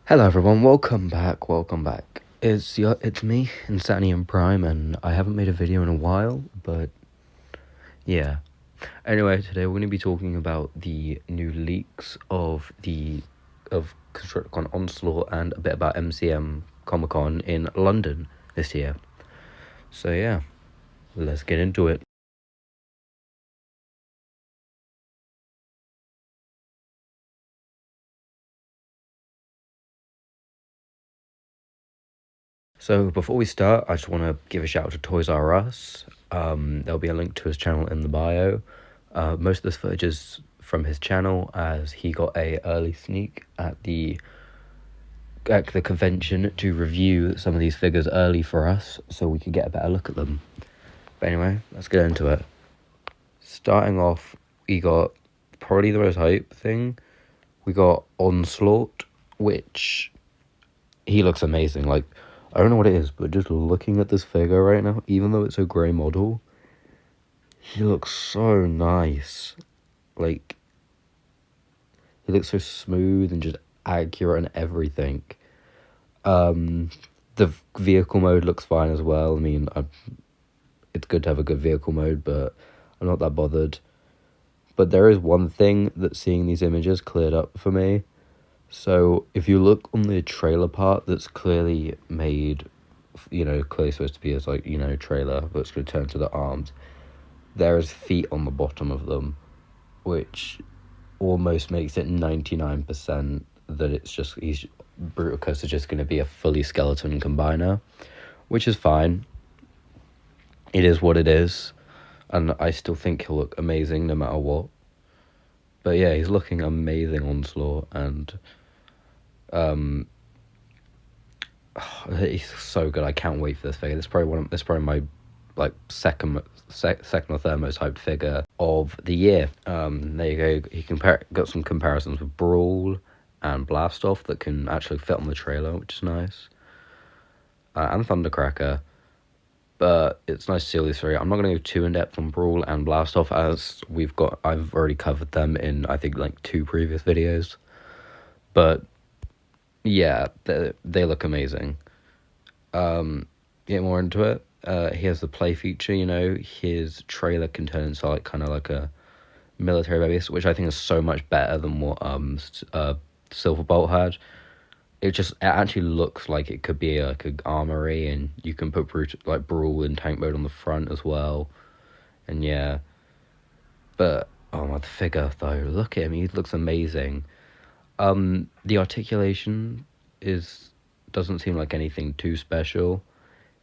Hello everyone, welcome back. It's me, Insanity and Prime, and I haven't made a video in a while, but yeah. Anyway, today we're going to be talking about the new leaks of Constructicon Onslaught and a bit about MCM Comic Con in London this year. So yeah, let's get into it. So before we start, I just want to give a shout out to Toys R Us. There'll be a link to his channel in the bio. Most of this footage is from his channel, as he got a early sneak at the convention to review some of these figures early for us, so we could get a better look at them. But anyway, let's get into it. Starting off, we got probably the most hype thing. We got Onslaught, which he looks amazing. Like, I don't know what it is, but just looking at this figure right now, even though it's a grey model, he looks so nice. Like, he looks so smooth and just accurate and everything. The vehicle mode looks fine as well. I mean, it's good to have a good vehicle mode, but I'm not that bothered. But there is one thing that seeing these images cleared up for me. So if you look on the trailer part, that's clearly made, clearly supposed to be as trailer, but it's going to turn to the arms. There is feet on the bottom of them, which almost makes it 99% that Bruticus is just going to be a fully skeleton combiner, which is fine. It is what it is, and I still think he'll look amazing no matter what. But yeah, he's looking amazing Onslaught, and he's so good. I can't wait for this figure. This is probably my second or third most hyped figure of the year. There you go. He got some comparisons with Brawl and Blastoff that can actually fit on the trailer, which is nice. And Thundercracker. But it's nice to see all these three. I'm not going to go too in depth on Brawl and Blastoff, as I've already covered them in I think 2 previous videos. But yeah, they look amazing. Get more into it. He has the play feature. His trailer can turn into kind of like a military base, which I think is so much better than what Silverbolt had. It actually looks like it could be like an armory, and you can put Brawl in tank mode on the front as well. And yeah, but oh my, the figure though, look at him, he looks amazing. The articulation doesn't seem like anything too special.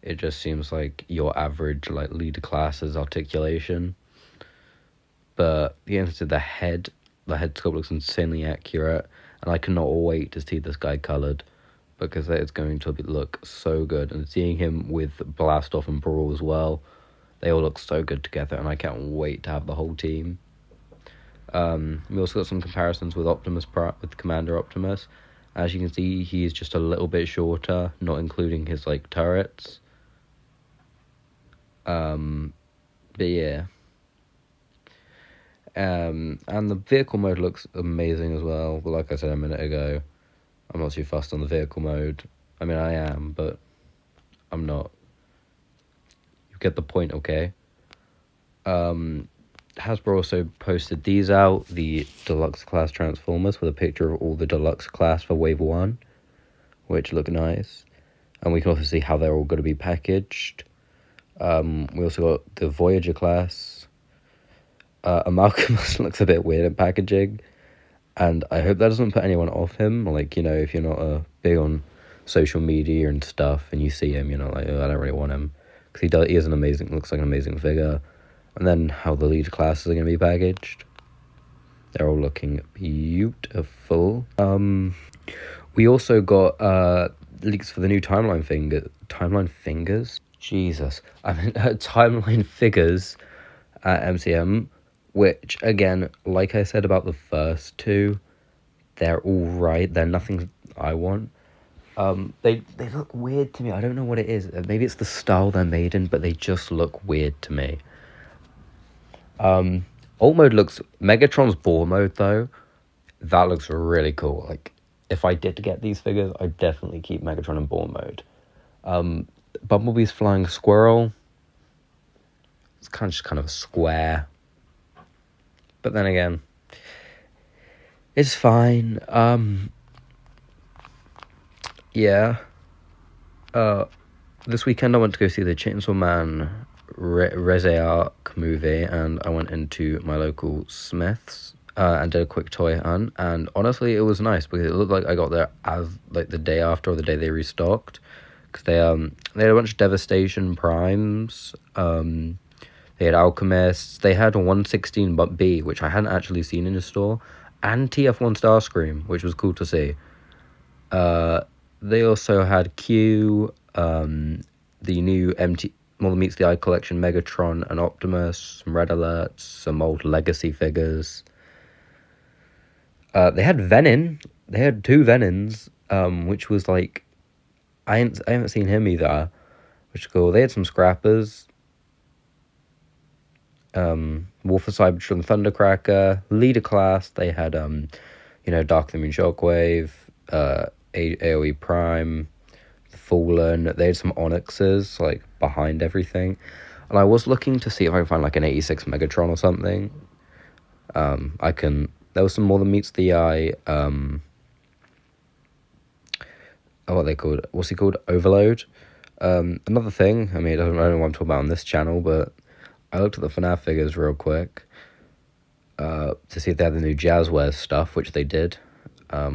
It just seems like your average leader class's articulation. But the head sculpt looks insanely accurate, and I cannot wait to see this guy coloured, because it's going to look so good. And seeing him with Blastoff and Brawl as well, they all look so good together, and I can't wait to have the whole team. We also got some comparisons with with Commander Optimus. As you can see, he's just a little bit shorter, not including his turrets. But yeah. And the vehicle mode looks amazing as well. But like I said a minute ago, I'm not too fussed on the vehicle mode. I mean, I am, but I'm not. You get the point, okay? Hasbro also posted these out, the Deluxe Class Transformers, with a picture of all the Deluxe Class for Wave 1, which look nice. And we can also see how they're all going to be packaged. We also got the Voyager Class. Amalgamus looks a bit weird in packaging, and I hope that doesn't put anyone off him. If you're not big on social media and stuff, and you see him, you're not I don't really want him, because he looks like an amazing figure. And then how the lead classes are going to be packaged, they're all looking beautiful. We also got leaks for the new timeline fingers. Jesus, I mean timeline figures at MCM. Which, again, like I said about the first 2, they're all right. They're nothing I want. They look weird to me. I don't know what it is. Maybe it's the style they're made in, but they just look weird to me. Alt mode looks... Megatron's Ball mode, though, that looks really cool. if I did get these figures, I'd definitely keep Megatron in ball mode. Bumblebee's flying squirrel. It's just kind of a square. But then again, it's fine. Yeah. This weekend I went to go see the Chainsaw Man Arc movie, and I went into my local Smith's and did a quick toy hunt. And honestly, it was nice because it looked like I got there as like the day after or the day they restocked, because they had a bunch of Devastation Primes. They had Alchemists. They had 116B, which I hadn't actually seen in the store, and TF1 Starscream, which was cool to see. They also had Q, the new Mother Meets the Eye collection, Megatron and Optimus, some Red Alerts, some old Legacy figures. They had Venin. They had 2 Venins, which was like, I haven't seen him either, which is cool. They had some Scrappers. Wolf of Cybertron, Thundercracker, Leader Class. They had Dark the Moon Shockwave, AoE Prime, Fallen. They had some Onyxes like behind everything, and I was looking to see if I could find like an 86 Megatron or something. There was some more than meets the eye. What are they called? What's he called? Overload. Another thing. I mean, I don't know what I'm talking about on this channel, but I looked at the FNAF figures real quick to see if they had the new Jazzwares stuff, which they did. They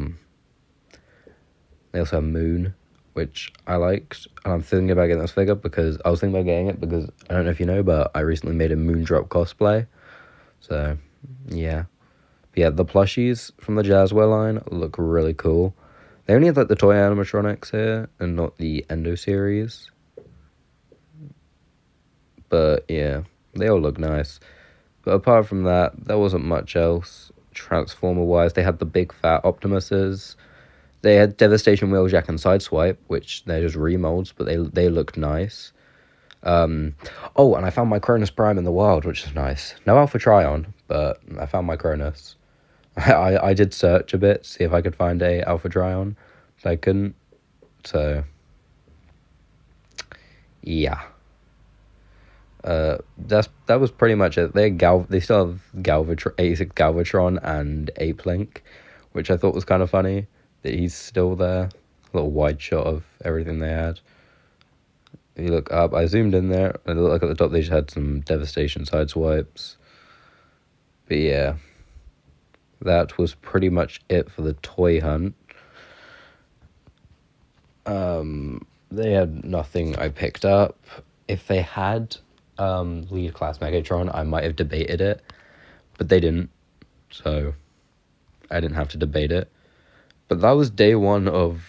also have Moon, which I liked, and I'm thinking about getting this figure because I was thinking about getting it because I don't know if you know, but I recently made a Moondrop cosplay. So, yeah. But yeah, the plushies from the Jazzware line look really cool. They only have like the toy animatronics here and not the Endo series. But yeah, they all look nice. But apart from that, there wasn't much else Transformer-wise. They had the big fat Optimuses. They had Devastation Wheeljack and Sideswipe, which they're just remolds, but they looked nice. And I found my Cronus Prime in the wild, which is nice. No Alpha Trion, but I found my Cronus. I did search a bit, see if I could find a Alpha Trion, but I couldn't. So, yeah. That was pretty much it. They still have 86 Galvatron and Ape Link, which I thought was kind of funny that he's still there. A little wide shot of everything they had. If you look up, I zoomed in there, and it looked like at the top they just had some Devastation Sideswipes. But yeah, that was pretty much it for the toy hunt. They had nothing I picked up. If they had Lead Class Megatron, I might have debated it, but they didn't, so I didn't have to debate it. But that was day 1 of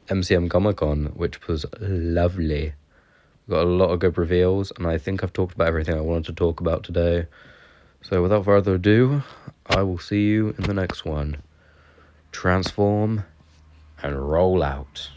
MCM Comic Con, which was lovely. Got a lot of good reveals, and I think I've talked about everything I wanted to talk about today. So without further ado, I will see you in the next one. Transform and roll out.